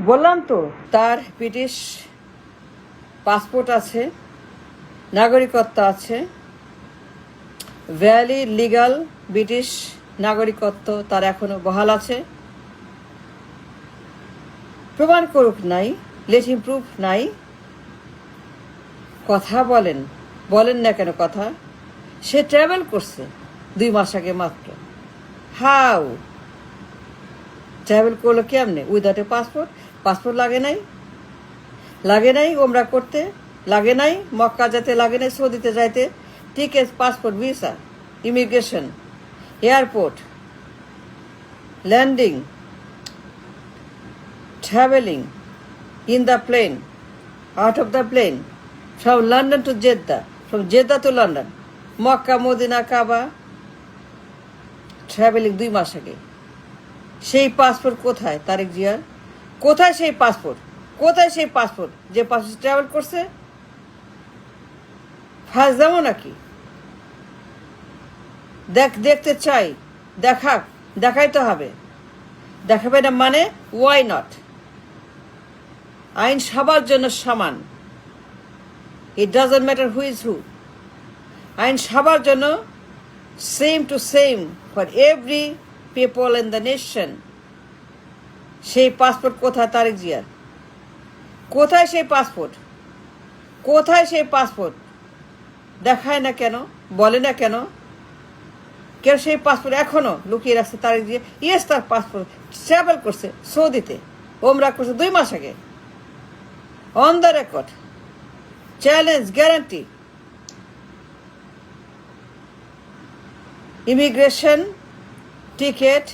বললাম তো তার ব্রিটিশ পাসপোর্ট আছে, নাগরিকত্ব আছে, ভ্যালিড লিগাল ব্রিটিশ নাগরিকত্ব তার এখনো বহাল আছে। প্রমাণ করুক নাই, লেট হিম প্রুফ নাই। কথা বলেন না কেন কথা? সে ট্রাভেল করছে 2 মাস আগে মাত্র। হাউ ট্রাভেল করলো কেমনে? উইদাউট এ পাসপোর্ট লাগে নাই ওমরা করতে, লাগে নাই মক্কা যেতে, লাগে নাই সৌদিতে যাইতে। Ticket, passport, visa, immigration, airport, landing, traveling in the plane, out of the plane, from London to Jeddah, from Jeddah to London, Makkah, Medina, Kaaba, traveling 2 মাস আগে। সেই পাসপোর্ট কোথায় তারেক জিয়ার? কোথায় সেই পাসপোর্ট যে পাসপোর্ট ট্রাভেল করছে? ফার্স্ট যাবো নাকি? দেখতে চাই, দেখাইতে হবে। দেখাবে না মানে ওয়াই নট? আইন সবার জন্য সমান। It doesn't matter who is who. আইন সবার জন্য same to same for every people in the nation. সেই পাসপোর্ট কোথায় তারেক জিয়ার? কোথায় সেই পাসপোর্ট? দেখায় না কেন, বলে না কেন? কেউ সেই পাসপোর্ট এখনো লুকিয়ে রাখছে তারেক জিয়া? ইয়েস, তার পাসপোর্ট ট্রাভেল করছে সৌদিতে, ওমরা করছে 2 মাস আগে। On the record, challenge, guarantee. Immigration, ticket,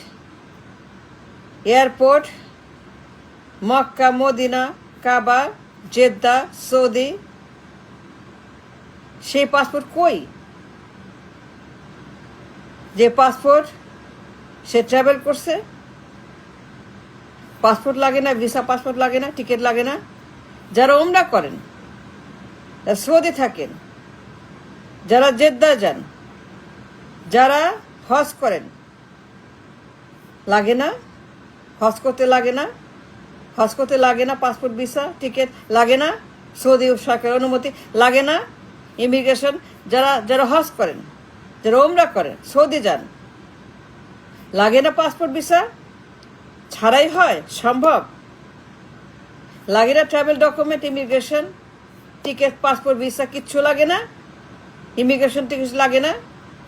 airport, Mecca, Medina, Kaaba, Jeddah, Saudi. সেই পাসপোর্ট কই? যে পাসপোর্ট সে ট্রাভেল করছে, পাসপোর্ট লাগে না, ভিসা পাসপোর্ট লাগে না, টিকিট লাগে না। যারা উমরা করেন, সৌদি থাকেন, যারা জেদ্দা যান, যারা হজ করেন, লাগে না? হজ করতে লাগে না পাসপোর্ট, ভিসা, টিকিট লাগে না? সৌদি সরকারের অনুমতি লাগে না? ইমিগ্রেশন, যারা হজ করেন, যারা উমরা করেন, সৌদি যান, লাগে না পাসপোর্ট, ভিসা? ছাড়াই হয় সম্ভব? লাগে না travel document, immigration, ticket, passport, visa? কিচ্ছু লাগে না? ইমিগ্রেশন টিকিট লাগে না?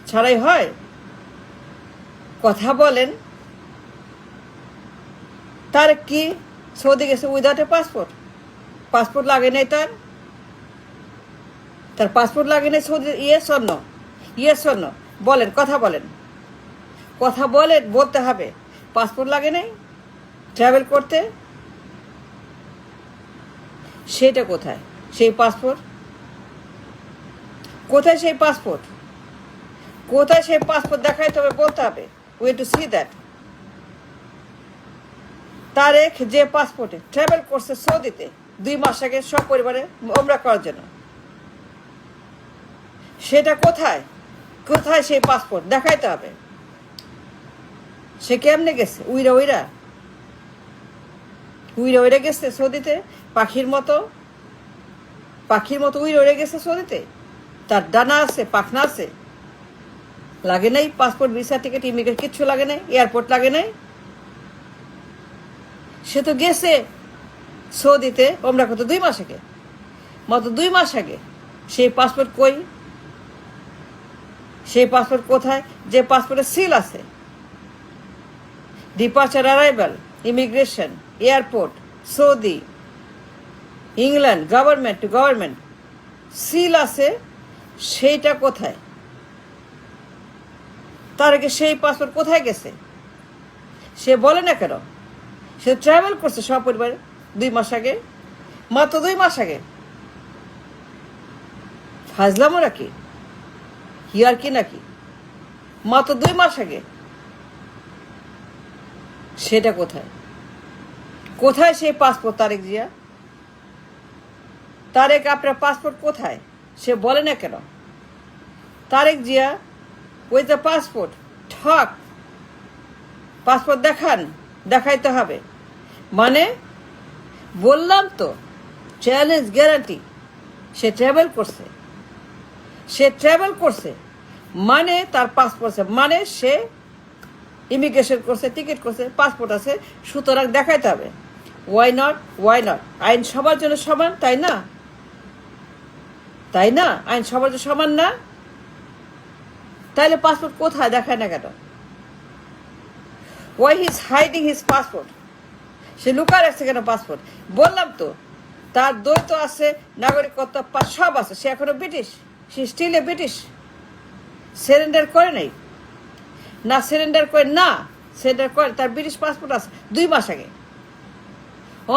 ছাড়াই হয়? কথা বলেন। তার কি সৌদি গেছে উইদাউট এ পাসপোর্ট লাগে নাই? তার পাসপোর্ট লাগে নাই সৌদি? Yes or no? বলেন, কথা বলেন, বলতে হবে। পাসপোর্ট লাগে নাই ট্রাভেল করতে? সেটা কোথায় সেই পাসপোর্ট? কোথায় সেই পাসপোর্ট দেখাইতে হবে, বলতে হবে। We to see that. Tarique যে পাসপোর্টে ট্রাভেল করছে সৌদিতে 2 মাস আগে সপরিবারে ওমরা করার জন্য, সেটা কোথায় সেই পাসপোর্ট দেখাইতে হবে। সে কেমনে গেছে? উইরা গেছে সৌদিতে, পাখির মতো উইরা গেছে সৌদিতে। তার ডানা আছে, পাখনা আছে, লাগে নাই পাসপোর্ট, ভিসা, টিকিট, ইমিগ্রেশন, কিচ্ছু লাগে নাই, এয়ারপোর্ট লাগে নাই। সে তো গেছে সৌদিতে ওমরা কত 2 মাস আগে, মাত্র 2 মাস আগে। সেই পাসপোর্ট কই? সেই পাসপোর্ট কোথায়? যে পাসপোর্টে সিল আছে, departure, arrival, immigration, airport, Saudi, England, government to government seal আছে, সেইটা কোথায়? তার আগে সেই পাসপোর্ট কোথায় গেছে? সে বলে না কেন? সে ট্রাভেল করছে সপরিবার 2 মাস আগে, মাত্র 2 মাস আগে। ফাজলামো নাকি? হিয়ার কি নাকি? মাত্র 2 মাস আগে। সেটা কোথায় সেই পাসপোর্ট? তারেক জিয়া, আপনার পাসপোর্ট কোথায়? সে বলে না কেন? Tarique Zia with the passport, passport দেখাইতে হবে। মানে বললাম তো, চ্যালেঞ্জ গ্যারান্টি। সে ট্রাভেল করছে মানে তার পাসপোর্ট আছে, মানে সে ইমিগ্রেশন করছে, টিকিট করছে, পাসপোর্ট আছে, সুতরাং দেখাইতে হবে। Why not? আইন সবার জন্য সমান, তাই না? আইন সবার জন্য সমান না? তাইলে পাসপোর্ট কোথায় দেখায় না কেন? Why he is hiding his passport? সে লুকায় রাখছে কেন পাসপোর্ট? বললাম তো, তার দ্বৈত আছে, নাগরিকত্ব সব আছে, সে এখনো ব্রিটিশ, সে স্টিল এ ব্রিটিশ। সারেন্ডার করে নাই না, সারেন্ডার করে, তার ব্রিটিশ পাসপোর্ট আছে 2 মাস আগে,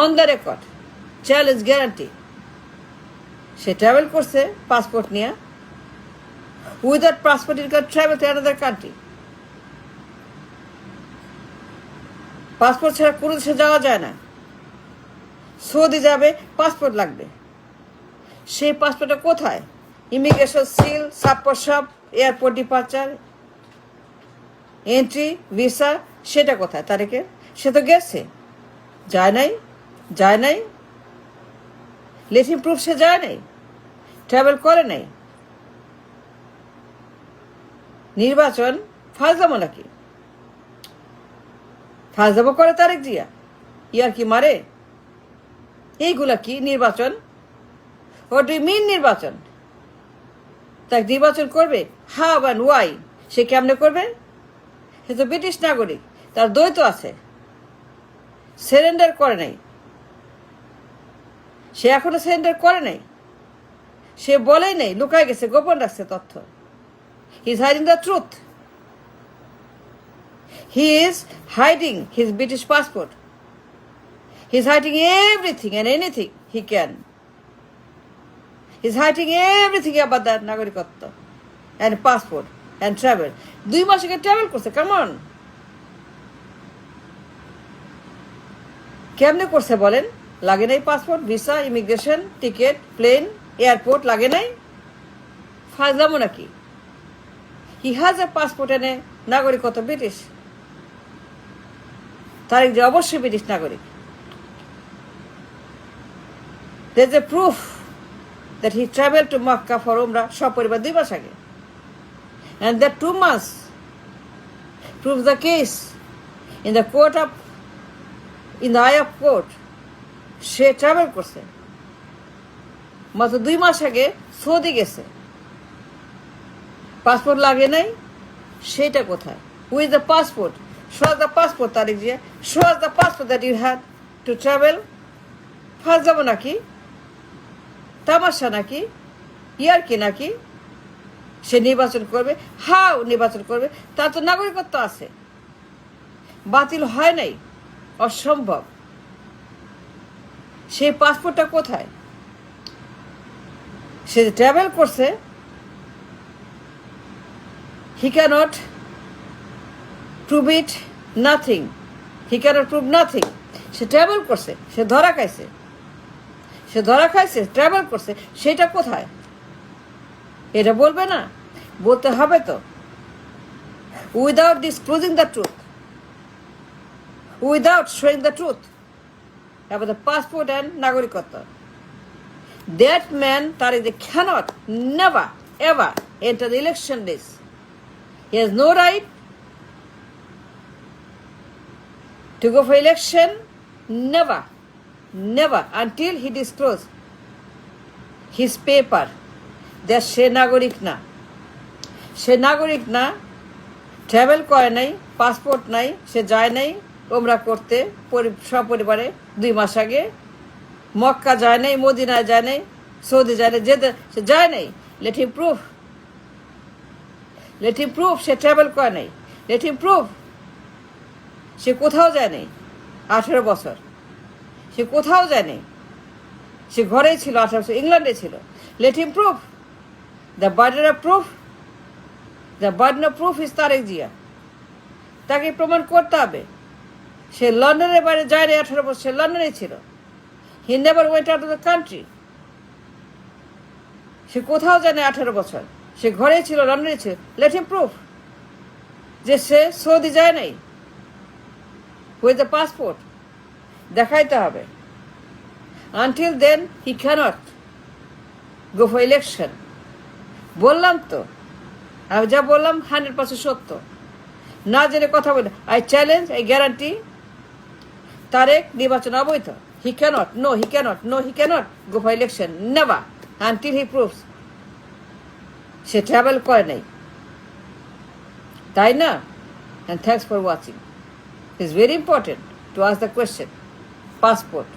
on the record, challenge guarantee. সে ট্রাভেল করছে পাসপোর্ট নিয়ে। Without passport you can travel to another country. Passport ছাড়া কোনো দেশে যাওয়া যায় না। সৌদি যাবে, পাসপোর্ট লাগবে। সেই পাসপোর্টটা কোথায়? ইমিগ্রেশন সিল, সাপোর্ট সব, এয়ারপোর্ট ডিপার্চার, এন্ট্রি, ভিসা, সেটা কোথায় তারিখে? সে তো গেছে, যায় নাই। লেটিং প্রুফ সে যায় নাই, ট্রাভেল করে নাই। নির্বাচন ফাজলামো নাকি? ফাজলামো করে তারেক জিয়া? ইয়ার কি মারে? এইগুলা কি নির্বাচন? হোয়াট ডু ইউ মিন নির্বাচন? তাকে নির্বাচন করবে? How and Y? সে কেমনে করবে? সে তো ব্রিটিশ নাগরিক, তার দ্বৈত আছে, সারেন্ডার করে নাই। সে এখনো সারেন্ডার করে নাই, সে বলেই নাই, লুকায় গেছে, গোপন রাখছে তথ্য। He is hiding the truth. He is hiding his British passport. He is hiding everything and anything he can. He is hiding everything about that নাগরিকত্ব অ্যান্ড পাসপোর্ট অ্যান্ড ট্রাভেল। 2 মাস আগে ট্রাভেল করছে, কেমন? কেমনে করছে বলেন? লাগে নাই passport, visa, immigration, ticket, plane, airport লাগে নাই? ফাজলামো নাকি? হি হ্যাজ এ পাসপোর্ট এনে নাগরিকত্ব ব্রিটিশ। তারিখ যে অবশ্যই ব্রিটিশ নাগরিক। There is a proof that he traveled to Makkah for Umrah সপরিবার 2 মাস আগে, and that 2 months proves the case in the eye of court. Say travel করছে, মাত্র 2 মাস আগে সৌদি গেছে, পাসপোর্ট লাগে নাই। সেটা কোথায়? With the passport, show us the passport তারিখ Zia, show us the passport that you had to travel. ফাজলামো নাকি? তামাশা নাকি? ইয়ার কি নাকি? সে নির্বাচন করবে? হাউ নির্বাচন করবে? তার তো নাগরিকত্ব আছে, বাতিল হয় নাই, অসম্ভব। সেই পাসপোর্টটা কোথায়? সে ট্রাভেল করছে, he can't prove it, nothing. He can't prove nothing. সে ট্রাভেল করছে, সে ধরা খাইছে, ট্রাভেল করছে, সেটা কোথায়? এটা বলবে না? বলতে হবে তো। Without disclosing the truth, without showing the truth about the passport and নাগরিকত্ব, that man, Tariq, cannot, never, ever enter the election list. He has no right to go for election, never until he disclose his paper that সে নাগরিক না, travel করে নাই, passport নাই, সে যায় নাই ওমরা করতে সপরিবারে 2 মাস আগে, মক্কা যায় নাই, মদিনায় যায় নাই, সৌদি যায় নাই, যেতে সে যায় নাই। লেট হিম প্রুফ সে ট্রাভেল করে নাই। লেট হিম প্রুফ সে কোথাও যায় নাই 18 বছর, সে কোথাও যায় নাই, সে ঘরেই ছিল 18 বছর, ইংল্যান্ডে ছিল। Let him proof. The burden of proof is Tarique Zia. তাকে প্রমাণ করতে হবে সে লন্ডনের বাইরে যায় না 18 বছর, সে লন্ডনেই ছিল। He never went out of the country. সে কোথাও যায় না 18 বছর, সে ঘরেই ছিল, লন্ডনে ছিল। লেট হিম প্রুফ যে সে সৌদি যায় নাই উইথ দ্য পাসপোর্ট, দেখাইতে হবে। Until then, he cannot go for election. বললাম তো, আমি যা বললাম 100% সত্য। না জেনে কথা বলে, I challenge, I guarantee, Tarique নির্বাচন অবৈধ। He cannot, no, he cannot go for election, never, until he proves say travel করে নাই, তাই না? And thanks for watching. It's very important to ask the question. Passport.